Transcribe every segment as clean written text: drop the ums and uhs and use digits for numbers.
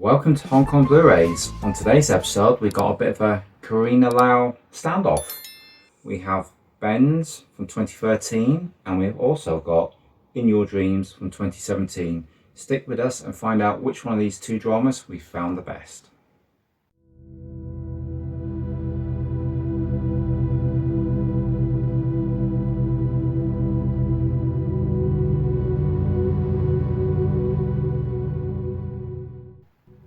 Welcome to Hong Kong Blu-rays. On today's episode, we got a bit of a Carina Lau standoff. We have Ben's from 2013, and we've also got In Your Dreams from 2017. Stick with us and find out which one of these two dramas we found the best.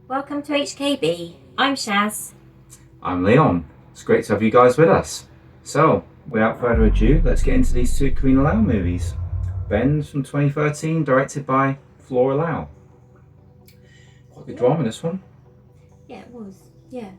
Welcome to HKB. I'm Shaz. I'm Leon. It's great to have you guys with us. So, without further ado, let's get into these two Carina Lau movies. Ben's from 2013, directed by Flora Lau. Quite a good drama, this one. Yeah, it was. Yeah.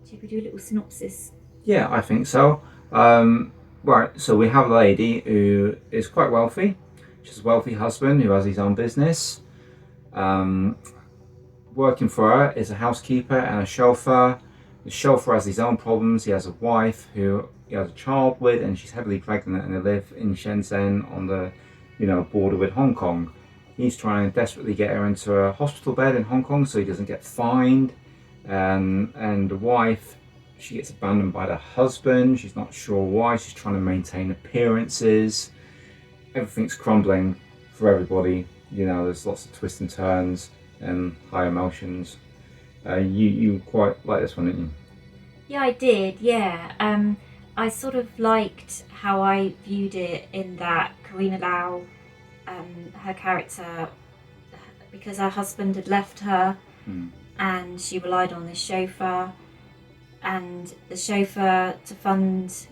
Should we do a little synopsis? Yeah, I think so. Right, so we have a lady who is quite wealthy. She has a wealthy husband who has his own business. Working for her is a housekeeper and a chauffeur. The chauffeur has his own problems. He has a wife who he has a child with, and she's heavily pregnant, and they live in Shenzhen on the, border with Hong Kong. He's trying to desperately get her into a hospital bed in Hong Kong so he doesn't get fined. And the wife, she gets abandoned by the husband. She's not sure why. She's trying to maintain appearances. Everything's crumbling for everybody. There's lots of twists and turns and high emotions. You quite like this one, didn't you? Yeah, I did. Yeah. I sort of liked how I viewed it in that Carina Lau, her character, because her husband had left her, and she relied on this chauffeur, and the chauffeur to fund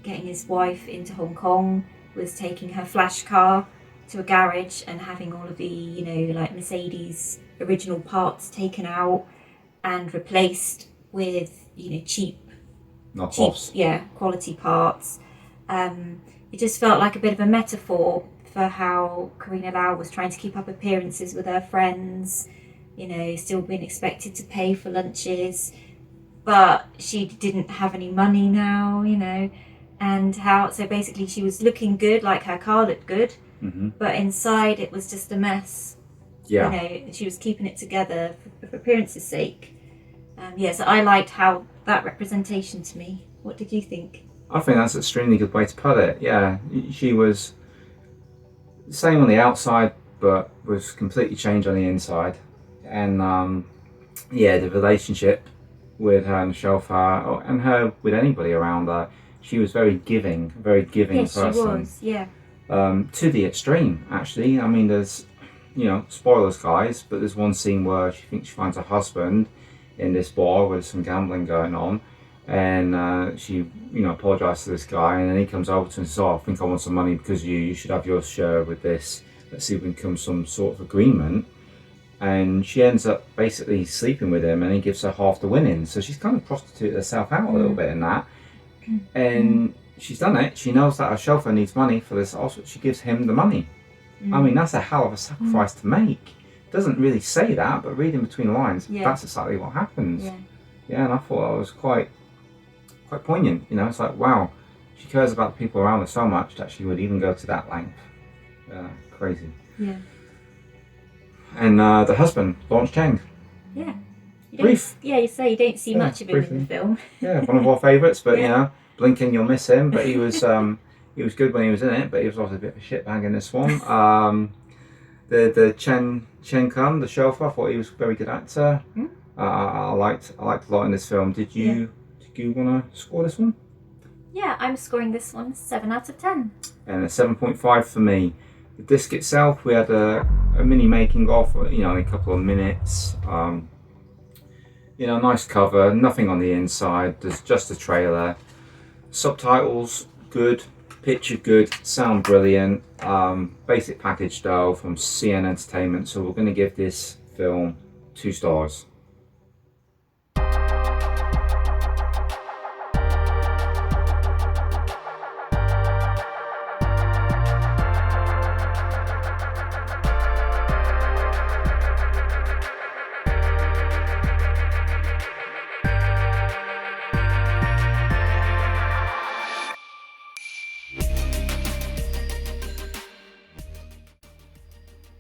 getting his wife into Hong Kong was taking her flash car to a garage and having all of the, like Mercedes original parts taken out and replaced with, cheap, quality parts. It just felt like a bit of a metaphor for how Carina Lau was trying to keep up appearances with her friends, still being expected to pay for lunches, but she didn't have any money now, and so basically she was looking good, like her car looked good, but inside it was just a mess. Yeah. She was keeping it together for appearance's sake. So I liked how that representation to me. What did you think? I think that's an extremely good way to put it. Yeah, she was the same on the outside, but was completely changed on the inside. And the relationship with her and the chauffeur, and her with anybody around her, she was very giving person. Yes, she was. Yeah. To the extreme, actually. I mean, there's, spoilers, guys, but there's one scene where she thinks she finds her husband in this bar where there's some gambling going on, and she, apologizes to this guy, and then he comes over to her and says, "Oh, I think I want some money because you should have your share with this. Let's see if we can come to some sort of agreement." And she ends up basically sleeping with him, and he gives her half the winnings. So she's kind of prostituted herself out a little bit in that, and she's done it. She knows that her chauffeur needs money for this. Also, she gives him the money. I mean, that's a hell of a sacrifice to make. Doesn't really say that, but reading between the lines, that's exactly what happens. Yeah, and I thought that was quite poignant. It's like, wow, she cares about the people around her so much that she would even go to that length. Crazy. Yeah. And the husband, Wong Cheng. Yeah. Brief. Yeah, you say you don't see much of him in the film. Yeah, one of our favourites, but blinking you'll miss him. But he was good when he was in it, but he was also a bit of a shitbag in this one. The Chen Kun, the chauffeur, I thought he was a very good actor. I liked a lot in this film. Did you want to score this one? Yeah, I'm scoring this one 7 out of 10. And a 7.5 for me. The disc itself, we had a mini making of, a couple of minutes. Nice cover, nothing on the inside. There's just a trailer. Subtitles good, picture good, sound brilliant. Basic package though from CN Entertainment. So we're going to give this film 2 stars.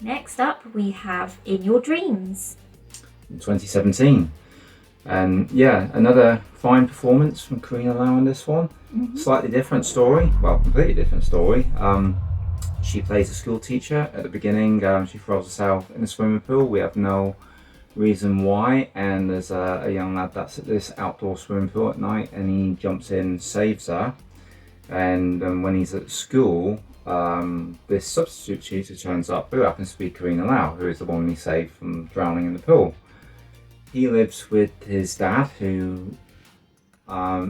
Next up, we have In Your Dreams. In 2017. And yeah, another fine performance from Carina Lau in this one. Slightly different story, well, completely different story. She plays a school teacher at the beginning. She throws herself in a swimming pool. We have no reason why, and there's a young lad that's at this outdoor swimming pool at night, and he jumps in, saves her. And when he's at school, this substitute teacher turns up, who happens to be Carina Lau, who is the woman he saved from drowning in the pool. He lives with his dad, who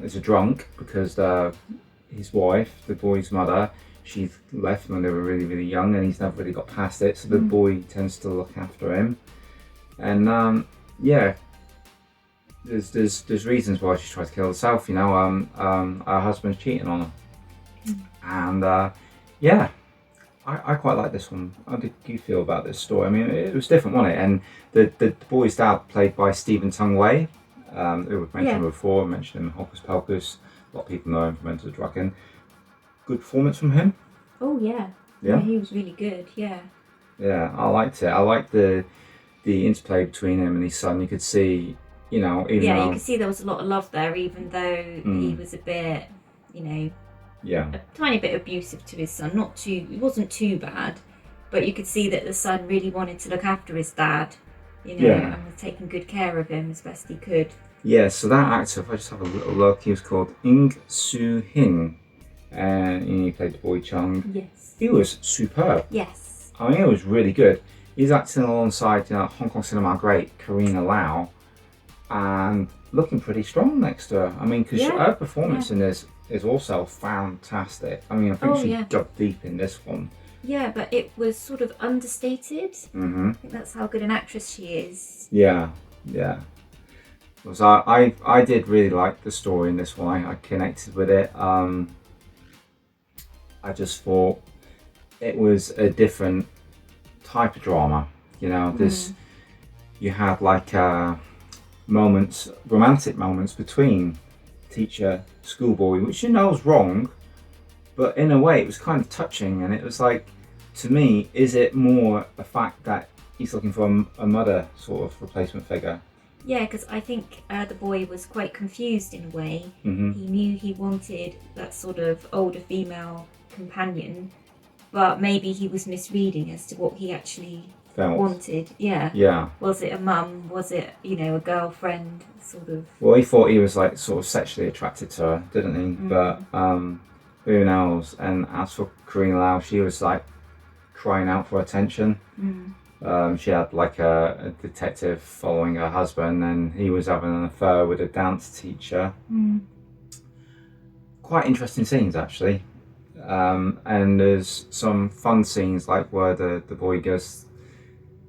is a drunk because his wife, the boy's mother, she left when they were really, really young, and he's never really got past it. So the boy tends to look after him, and yeah, there's reasons why she tries to kill herself. You know, her husband's cheating on her, and yeah. I quite like this one. How did you feel about this story? I mean, it was different, wasn't it? And the boy's dad, played by Stephen Tam Wai, who we've mentioned before. I mentioned him in Hocus Pocus. A lot of people know him from Enter the Dragon. Good performance from him. Oh yeah. Yeah, he was really good. Yeah. Yeah, I liked it. I liked the interplay between him and his son. You could see, you know, even though, you could see there was a lot of love there, even though he was a bit, you know, a tiny bit abusive to his son. It wasn't too bad, but you could see that the son really wanted to look after his dad, you know, and was taking good care of him as best he could. Yeah, so that actor, if I just have a little look, he was called Ing Soo-hin, and he played the boy Chung. Yes. He was superb. Yes. I mean, it was really good. He's acting alongside, you know, Hong Kong cinema great Carina Lau, and looking pretty strong next to her. I mean, because her performance in this is also fantastic. I mean, I think she dug deep in this one. Yeah, but it was sort of understated. I think that's how good an actress she is. Yeah. So I did really like the story in this one. I connected with it. I just thought it was a different type of drama. You know, you had like romantic moments between teacher, schoolboy, which you know is wrong, but in a way it was kind of touching, and it was like, to me, is it more a fact that he's looking for a mother sort of replacement figure? Yeah, because I think the boy was quite confused in a way. He knew he wanted that sort of older female companion, but maybe he was misreading as to what he actually wanted. Yeah. Was it a mum? Was it, you know, a girlfriend? Sort of. Well, he thought he was like sort of sexually attracted to her, didn't he? But who knows? And as for Carina Lau, she was like crying out for attention. She had like a detective following her husband, and he was having an affair with a dance teacher. Quite interesting scenes, actually. And there's some fun scenes, like where the boy goes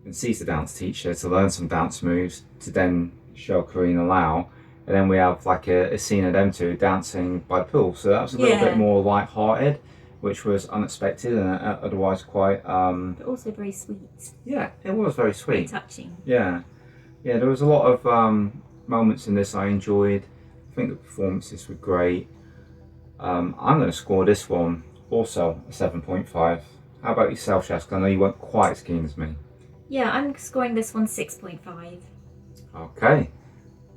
and sees the dance teacher to learn some dance moves to then show Carina Lau, and then we have like a scene of them two dancing by the pool. So that was a little bit more light-hearted, which was unexpected and otherwise quite but also very sweet. Yeah, it was very sweet. Very touching. Yeah, there was a lot of moments in this I enjoyed. I think the performances were great. I'm going to score this one also a 7.5. How about yourself, Shaska? I know you weren't quite as keen as me. Yeah, I'm scoring this one 6.5. Okay.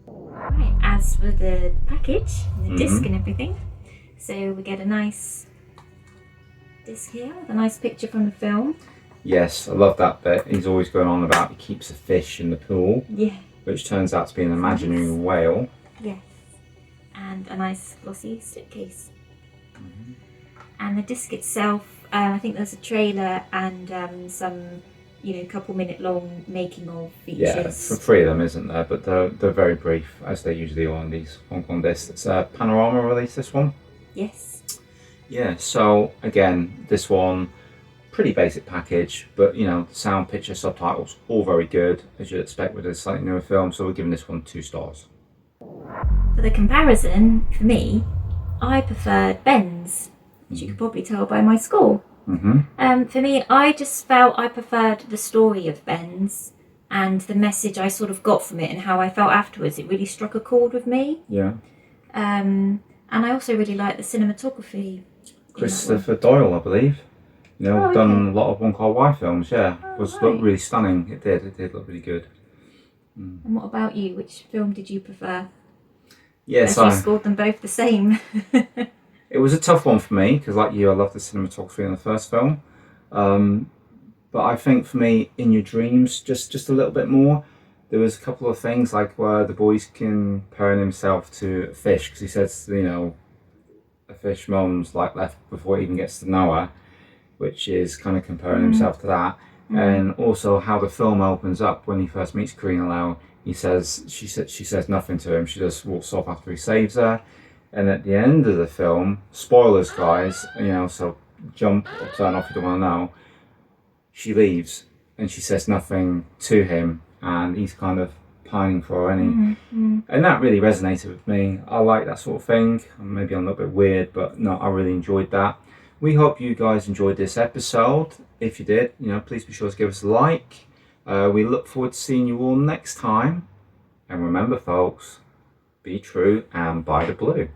Right, as for the package, and the disc and everything, so we get a nice disc here with a nice picture from the film. Yes, I love that bit. He's always going on about he keeps a fish in the pool. Yeah. Which turns out to be an imaginary whale. Yes. And a nice glossy slipcase. And the disc itself, I think there's a trailer and some, you know, couple-minute long making of features. Yeah, for 3 of them, isn't there? But they're very brief, as they usually are on these Hong Kong discs. It's Panorama released this one. Yes. Yeah, so again, this one, pretty basic package, but you know, sound, picture, subtitles, all very good, as you'd expect with a slightly newer film, so we're giving this one 2 stars. For the comparison, for me, I preferred Ben's, as you could probably tell by my score. For me, I just felt I preferred the story of Ben's and the message I sort of got from it and how I felt afterwards. It really struck a chord with me. Yeah. And I also really liked the cinematography. Christopher Doyle, I believe. You know, Oh, we've done okay. a lot of Wong Kar-Wai films. Yeah, Oh, was right. looked really stunning. It did look really good. And what about you? Which film did you prefer? Yes, As you scored them both the same. it was a tough one for me because, like you, I loved the cinematography in the first film. But I think for me, In Your Dreams, just a little bit more. There was a couple of things like where the boy's comparing himself to a fish because he says, you know, a fish mom's like left before he even gets to know her, which is kind of comparing himself to that. And also how the film opens up when he first meets Carina Lau. She says nothing to him. She just walks off after he saves her. And at the end of the film, spoilers, guys, you know, so jump or turn off if you don't want to know. She leaves and she says nothing to him, and he's kind of pining for her, and that really resonated with me. I like that sort of thing. Maybe I'm a little bit weird, but no, I really enjoyed that. We hope you guys enjoyed this episode. If you did, you know, please be sure to give us a like. We look forward to seeing you all next time. And remember, folks, be true and buy the blue.